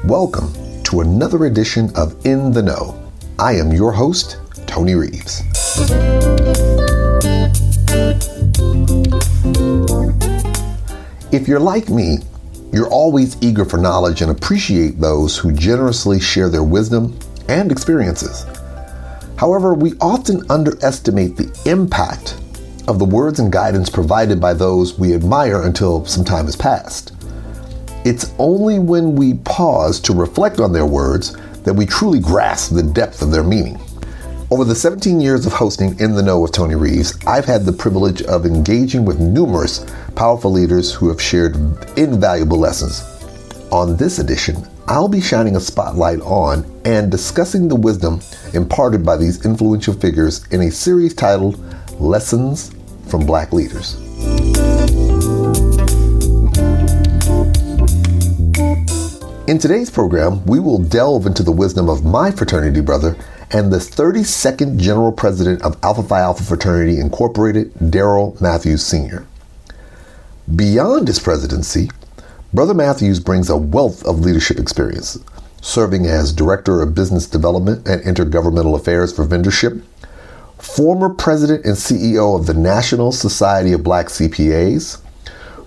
Welcome to another edition of In the Know. I am your host, Tony Reeves. If you're like me, you're always eager for knowledge and appreciate those who generously share their wisdom and experiences. However, we often underestimate the impact of the words and guidance provided by those we admire until some time has passed. It's only when we pause to reflect on their words that we truly grasp the depth of their meaning. Over the 17 years of hosting In the Know with Tony Reeves, I've had the privilege of engaging with numerous powerful leaders who have shared invaluable lessons. On this edition, I'll be shining a spotlight on and discussing the wisdom imparted by these influential figures in a series titled Lessons from Black Leaders. In today's program, we will delve into the wisdom of my fraternity brother and the 32nd General President of Alpha Phi Alpha Fraternity Incorporated, Darryl Matthews Sr. Beyond his presidency, Brother Matthews brings a wealth of leadership experience, serving as Director of Business Development and Intergovernmental Affairs for Vendorship, former President and CEO of the National Society of Black CPAs,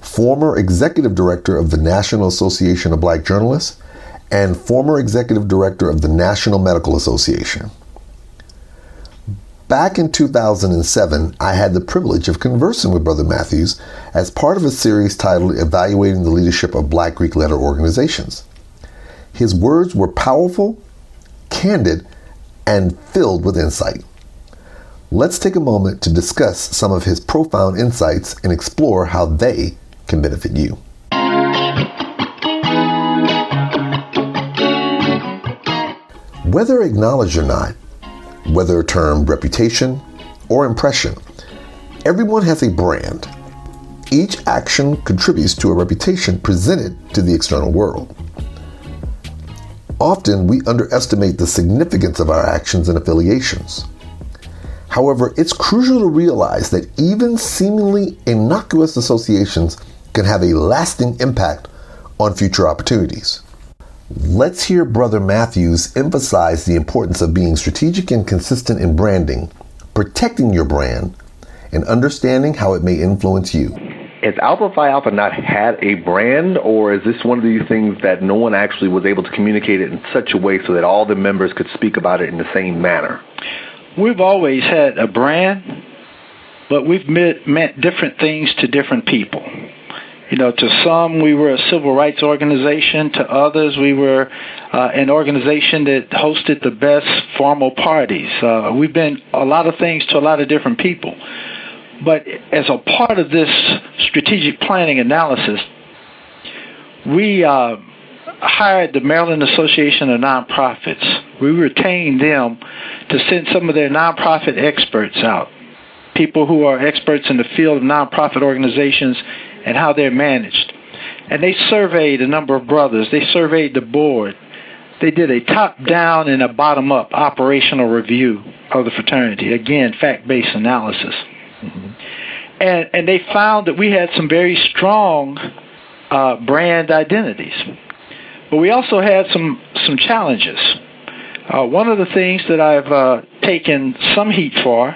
former Executive Director of the National Association of Black Journalists, and former Executive Director of the National Medical Association. Back in 2007, I had the privilege of conversing with Brother Matthews as part of a series titled Evaluating the Leadership of Black Greek Letter Organizations. His words were powerful, candid, and filled with insight. Let's take a moment to discuss some of his profound insights and explore how they can benefit you. Whether acknowledged or not, whether termed reputation or impression, everyone has a brand. Each action contributes to a reputation presented to the external world. Often we underestimate the significance of our actions and affiliations. However, it's crucial to realize that even seemingly innocuous associations can have a lasting impact on future opportunities. Let's hear Brother Matthews emphasize the importance of being strategic and consistent in branding, protecting your brand, and understanding how it may influence you. Has Alpha Phi Alpha not had a brand, or is this one of these things that no one actually was able to communicate it in such a way so that all the members could speak about it in the same manner? We've always had a brand, but we've meant different things to different people. You know, to some, we were a civil rights organization. To others, we were an organization that hosted the best formal parties. We've been a lot of things to a lot of different people. But as a part of this strategic planning analysis, we hired the Maryland Association of Nonprofits. We retained them to send some of their nonprofit experts out, people who are experts in the field of nonprofit organizations and how they're managed. And they surveyed a number of brothers. They surveyed the board. They did a top-down and a bottom-up operational review of the fraternity. Again, fact-based analysis. Mm-hmm. And they found that we had some very strong brand identities. But we also had some challenges. One of the things that I've taken some heat for,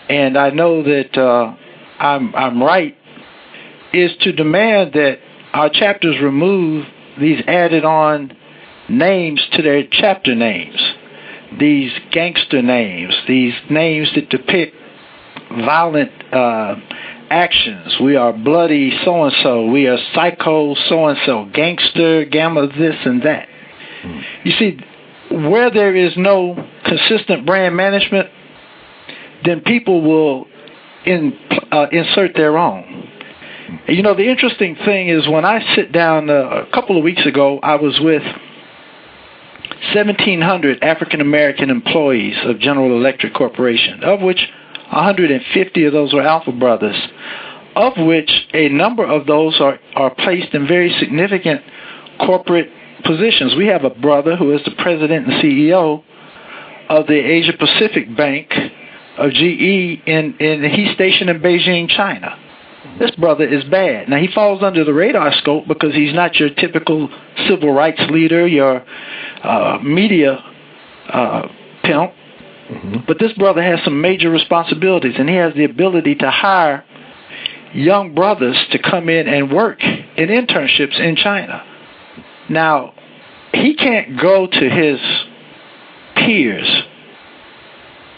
and I know that I'm right, is to demand that our chapters remove these added-on names to their chapter names, these gangster names, these names that depict violent actions. We are bloody so-and-so, we are psycho so-and-so, gangster, gamma this and that. You see, where there is no consistent brand management, then people will insert their own. You know, the interesting thing is when I sit down a couple of weeks ago, I was with 1,700 African-American employees of General Electric Corporation, of which 150 of those were Alpha Brothers, of which a number of those are placed in very significant corporate positions. We have a brother who is the president and CEO of the Asia Pacific Bank of GE, and he's stationed in Beijing, China. This brother is bad. Now, he falls under the radar scope because he's not your typical civil rights leader, your media pimp. But this brother has some major responsibilities, and he has the ability to hire young brothers to come in and work in internships in China. Now, he can't go to his peers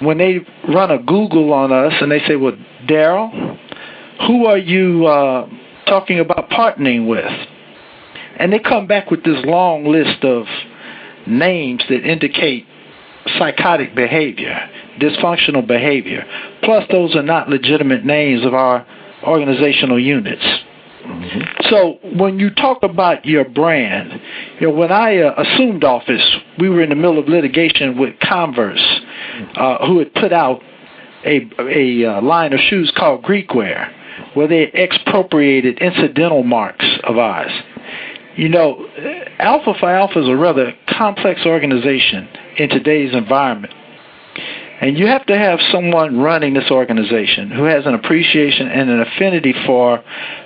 when they run a Google on us and they say, well, Darryl, who are you talking about partnering with? And they come back with this long list of names that indicate psychotic behavior, dysfunctional behavior. Plus, those are not legitimate names of our organizational units. So when you talk about your brand, when I assumed office, we were in the middle of litigation with Converse, who had put out a line of shoes called Greekwear, where they expropriated incidental marks of ours. Alpha Phi Alpha is a rather complex organization in today's environment. And you have to have someone running this organization who has an appreciation and an affinity for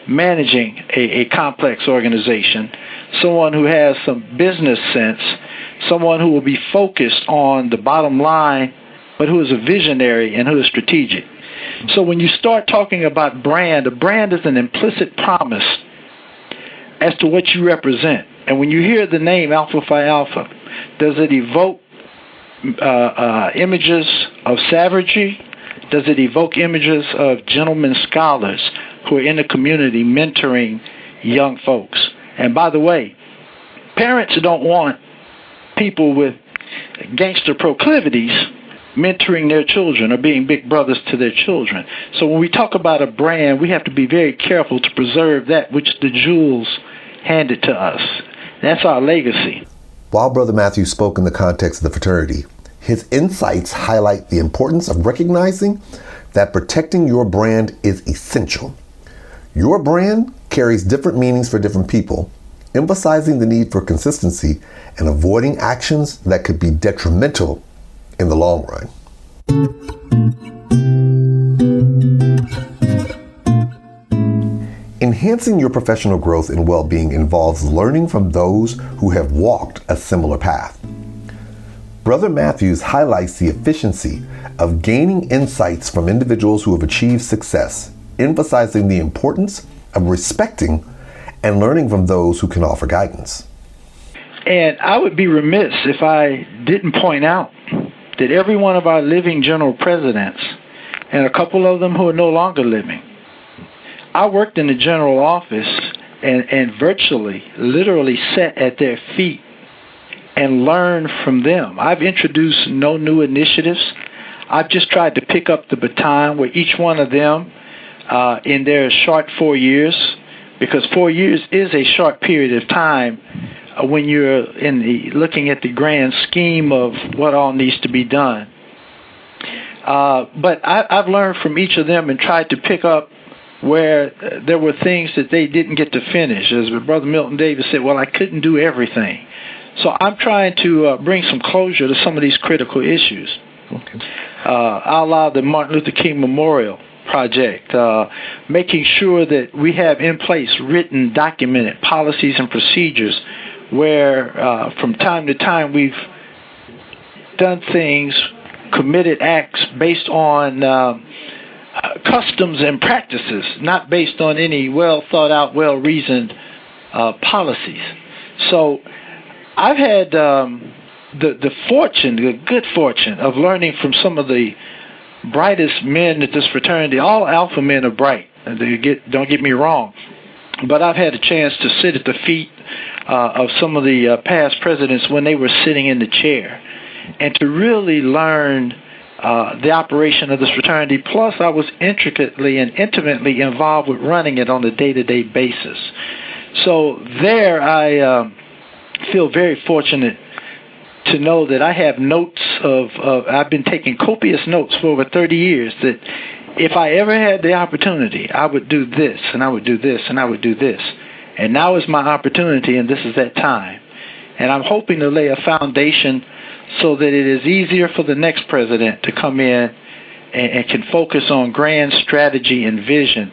managing a complex organization, someone who has some business sense, someone who will be focused on the bottom line, but who is a visionary and who is strategic. So when you start talking about brand, a brand is an implicit promise as to what you represent. And when you hear the name Alpha Phi Alpha, does it evoke images of savagery? Does it evoke images of gentlemen scholars who are in the community mentoring young folks? And by the way, parents don't want people with gangster proclivities mentoring their children or being big brothers to their children. So when we talk about a brand, we have to be very careful to preserve that which the jewels handed to us. That's our legacy. While Brother Matthew spoke in the context of the fraternity, his insights highlight the importance of recognizing that protecting your brand is essential. Your brand carries different meanings for different people, emphasizing the need for consistency and avoiding actions that could be detrimental in the long run. Enhancing your professional growth and well-being involves learning from those who have walked a similar path. Brother Matthews highlights the efficiency of gaining insights from individuals who have achieved success, emphasizing the importance of respecting and learning from those who can offer guidance. And I would be remiss if I didn't point out that every one of our living general presidents, and a couple of them who are no longer living, I worked in the general office and virtually, literally sat at their feet and learned from them. I've introduced no new initiatives. I've just tried to pick up the baton where each one of them in their short 4 years, because 4 years is a short period of time when you're looking at the grand scheme of what all needs to be done. But I've learned from each of them and tried to pick up where there were things that they didn't get to finish. As Brother Milton Davis said, well, I couldn't do everything. So I'm trying to bring some closure to some of these critical issues. Okay. A la the Martin Luther King Memorial Project, making sure that we have in place written, documented policies and procedures where from time to time we've done things, committed acts based on customs and practices, not based on any well-thought-out, well-reasoned policies. So I've had the good fortune of learning from some of the brightest men at this fraternity. All alpha men are bright, don't get me wrong, but I've had a chance to sit at the feet of some of the past presidents when they were sitting in the chair, and to really learn the operation of this fraternity. Plus, I was intricately and intimately involved with running it on a day-to-day basis. So there I feel very fortunate to know that I have notes I've been taking copious notes for over 30 years, that if I ever had the opportunity, I would do this, and I would do this, and I would do this. And now is my opportunity, and this is that time. And I'm hoping to lay a foundation so that it is easier for the next president to come in and can focus on grand strategy and vision.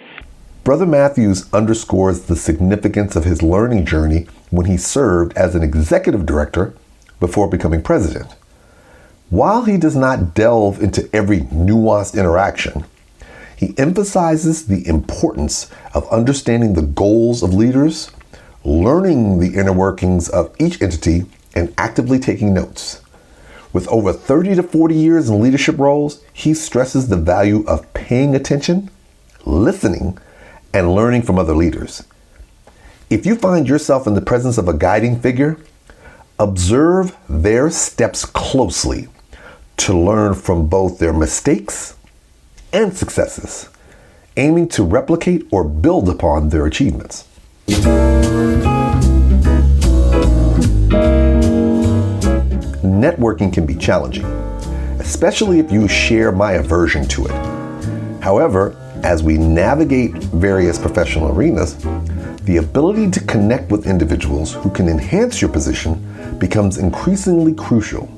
Brother Matthews underscores the significance of his learning journey when he served as an executive director before becoming president. While he does not delve into every nuanced interaction, he emphasizes the importance of understanding the goals of leaders, learning the inner workings of each entity, and actively taking notes. With over 30 to 40 years in leadership roles, he stresses the value of paying attention, listening, and learning from other leaders. If you find yourself in the presence of a guiding figure, observe their steps closely to learn from both their mistakes and successes, aiming to replicate or build upon their achievements. Networking can be challenging, especially if you share my aversion to it. However, as we navigate various professional arenas, the ability to connect with individuals who can enhance your position becomes increasingly crucial.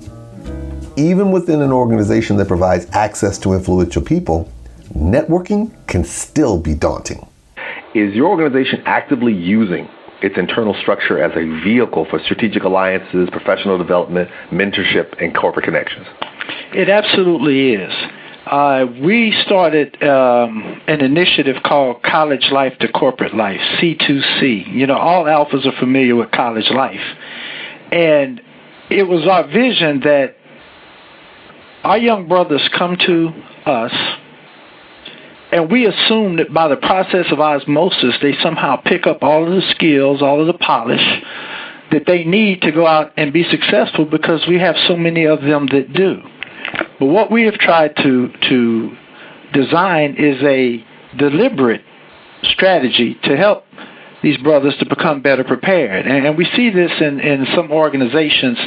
Even within an organization that provides access to influential people, networking can still be daunting. Is your organization actively using its internal structure as a vehicle for strategic alliances, professional development, mentorship, and corporate connections? It absolutely is. We started an initiative called College Life to Corporate Life, C2C. You know, all alphas are familiar with college life. And it was our vision that our young brothers come to us, and we assume that by the process of osmosis, they somehow pick up all of the skills, all of the polish that they need to go out and be successful, because we have so many of them that do. But what we have tried to design is a deliberate strategy to help these brothers to become better prepared. And we see this in some organizations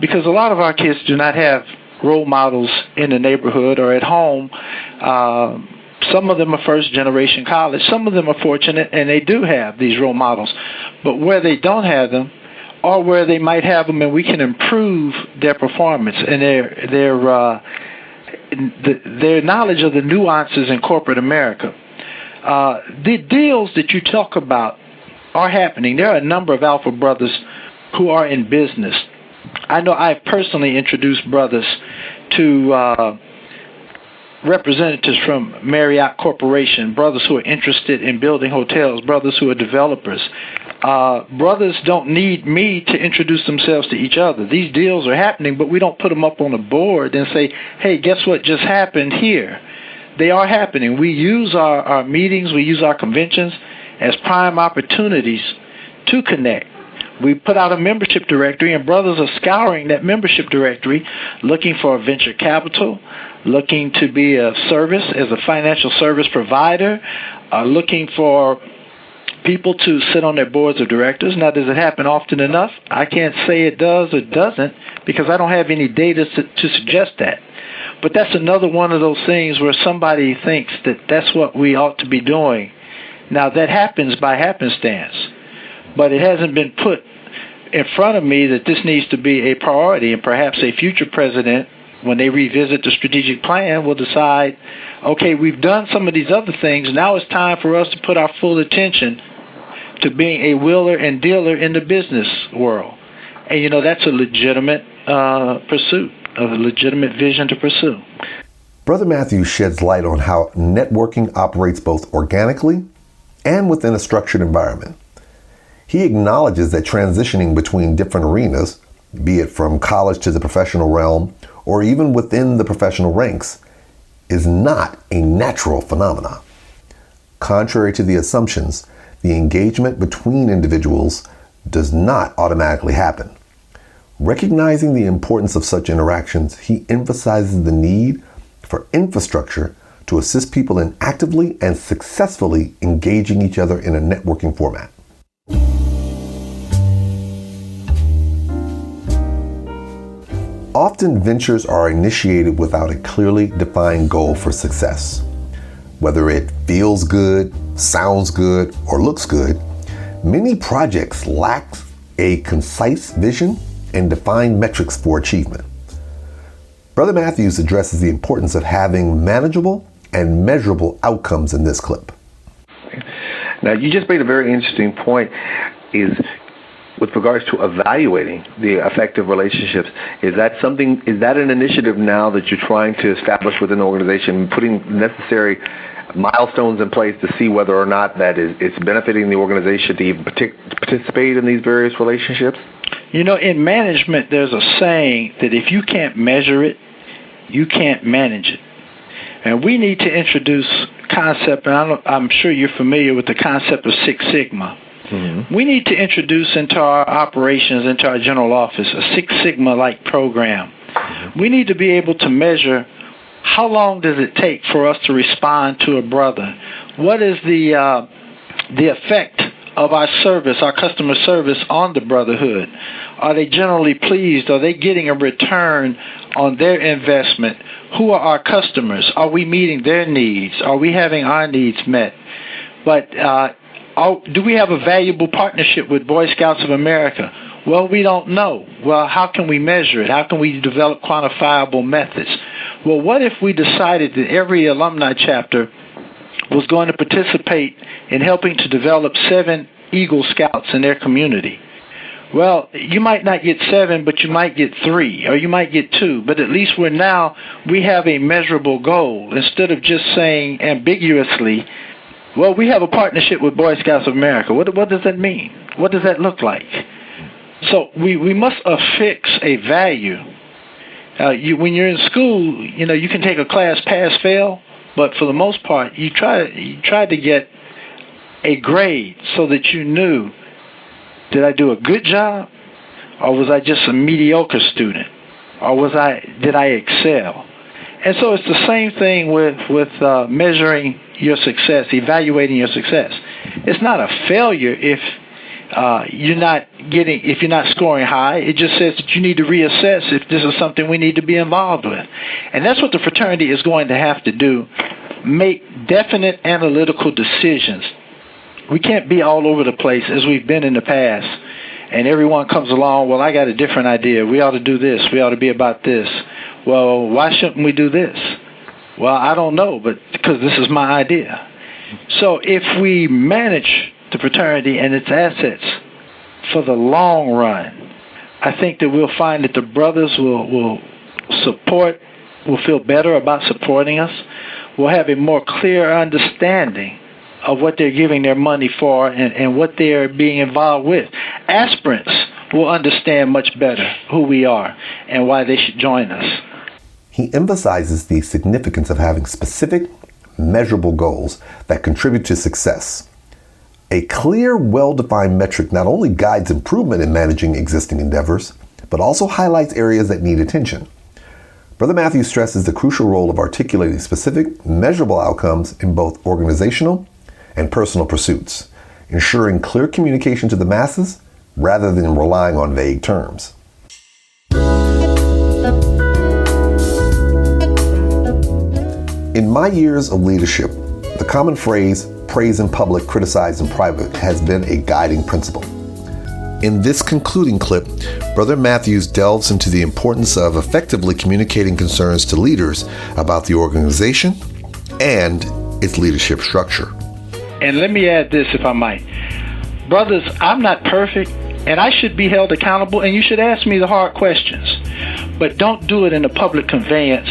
because a lot of our kids do not have role models in the neighborhood or at home. Some of them are first-generation college. Some of them are fortunate, and they do have these role models. But where they don't have them, or where they might have them and we can improve their performance and their knowledge of the nuances in corporate America. The deals that you talk about are happening. There are a number of alpha brothers who are in business. I know I've personally introduced brothers to representatives from Marriott Corporation, brothers who are interested in building hotels, brothers who are developers. Brothers don't need me to introduce themselves to each other. These deals are happening, but we don't put them up on a board and say, hey, guess what just happened here? They are happening. We use our meetings, we use our conventions as prime opportunities to connect. We put out a membership directory, and brothers are scouring that membership directory, looking for venture capital, looking to be of service as a financial service provider, looking for people to sit on their boards of directors. Now, does it happen often enough? I can't say it does or doesn't, because I don't have any data to suggest that. But that's another one of those things where somebody thinks that that's what we ought to be doing. Now, that happens by happenstance, but it hasn't been put in front of me that this needs to be a priority, and perhaps a future president, when they revisit the strategic plan, will decide, okay, we've done some of these other things. Now it's time for us to put our full attention to being a wheeler and dealer in the business world. And, you know, that's a legitimate pursuit, a legitimate vision to pursue. Brother Matthew sheds light on how networking operates both organically and within a structured environment. He acknowledges that transitioning between different arenas, be it from college to the professional realm, or even within the professional ranks, is not a natural phenomenon. Contrary to the assumptions, the engagement between individuals does not automatically happen. Recognizing the importance of such interactions, he emphasizes the need for infrastructure to assist people in actively and successfully engaging each other in a networking format. Often ventures are initiated without a clearly defined goal for success. Whether it feels good, sounds good, or looks good, many projects lack a concise vision and defined metrics for achievement. Brother Matthews addresses the importance of having manageable and measurable outcomes in this clip. Now, you just made a very interesting point, is with regards to evaluating the effective relationships. Is that an initiative now that you're trying to establish within the organization, putting necessary milestones in place to see whether or not that it's benefiting the organization to even participate in these various relationships? You know, in management, there's a saying that if you can't measure it, you can't manage it. And we need to introduce concept, and I'm sure you're familiar with the concept of Six Sigma. Mm-hmm. We need to introduce into our operations, into our general office, a Six Sigma-like program. Mm-hmm. We need to be able to measure how long does it take for us to respond to a brother. What is the effect of our service, our customer service, on the brotherhood? Are they generally pleased? Are they getting a return on their investment? Who are our customers? Are we meeting their needs? Are we having our needs met? But do we have a valuable partnership with Boy Scouts of America? Well, we don't know. Well, how can we measure it? How can we develop quantifiable methods? Well, what if we decided that every alumni chapter was going to participate in helping to develop 7 Eagle Scouts in their community? Well, you might not get 7, but you might get 3, or you might get 2. But at least we have a measurable goal, instead of just saying ambiguously, well, we have a partnership with Boy Scouts of America. What does that mean? What does that look like? So we must affix a value. When you're in school, you can take a class pass-fail, but for the most part, you try to get a grade so that you knew, did I do a good job, or was I just a mediocre student, or did I excel? And so it's the same thing with measuring your success, evaluating your success. It's not a failure if you're not scoring high. It just says that you need to reassess if this is something we need to be involved with. And that's what the fraternity is going to have to do, make definite analytical decisions. We can't be all over the place as we've been in the past, and everyone comes along, well, I got a different idea. We ought to do this. We ought to be about this. Well, why shouldn't we do this? Well, I don't know, but because this is my idea. So if we manage the fraternity and its assets for the long run, I think that we'll find that the brothers will feel better about supporting us. We'll have a more clear understanding of what they're giving their money for and what they're being involved with. Aspirants will understand much better who we are and why they should join us. He emphasizes the significance of having specific, measurable goals that contribute to success. A clear, well-defined metric not only guides improvement in managing existing endeavors, but also highlights areas that need attention. Brother Matthews stresses the crucial role of articulating specific, measurable outcomes in both organizational and personal pursuits, ensuring clear communication to the masses rather than relying on vague terms. In my years of leadership, the common phrase, praise in public, criticize in private, has been a guiding principle. In this concluding clip, Brother Matthews delves into the importance of effectively communicating concerns to leaders about the organization and its leadership structure. And let me add this, if I might. Brothers, I'm not perfect, and I should be held accountable, and you should ask me the hard questions. But don't do it in a public conveyance.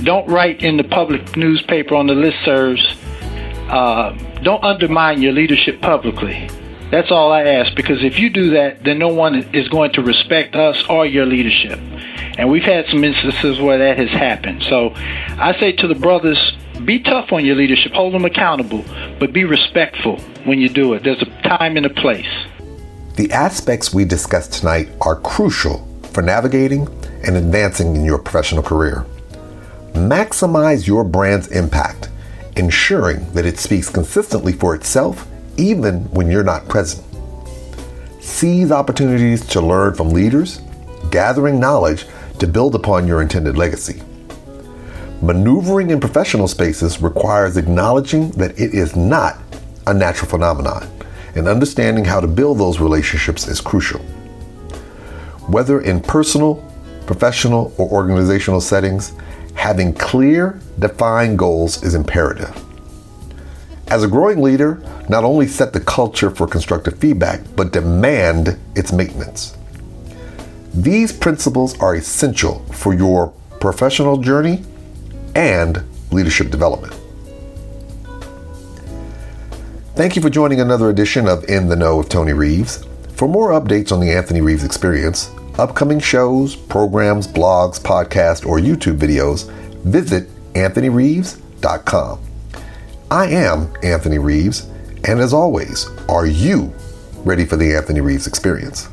Don't write in the public newspaper on the listservs. Don't undermine your leadership publicly. That's all I ask, because if you do that, then no one is going to respect us or your leadership. And we've had some instances where that has happened. So I say to the brothers, be tough on your leadership, hold them accountable, but be respectful when you do it. There's a time and a place. The aspects we discussed tonight are crucial for navigating and advancing in your professional career. Maximize your brand's impact, ensuring that it speaks consistently for itself even when you're not present. Seize opportunities to learn from leaders, gathering knowledge to build upon your intended legacy. Maneuvering in professional spaces requires acknowledging that it is not a natural phenomenon, and understanding how to build those relationships is crucial. Whether in personal, professional or organizational settings, having clear, defined goals is imperative. As a growing leader, not only set the culture for constructive feedback, but demand its maintenance. These principles are essential for your professional journey and leadership development. Thank you for joining another edition of In the Know with Tony Reeves. For more updates on the Anthony Reeves experience, upcoming shows, programs, blogs, podcasts, or YouTube videos, visit anthonyreeves.com. I am Anthony Reeves, and as always, are you ready for the Anthony Reeves experience?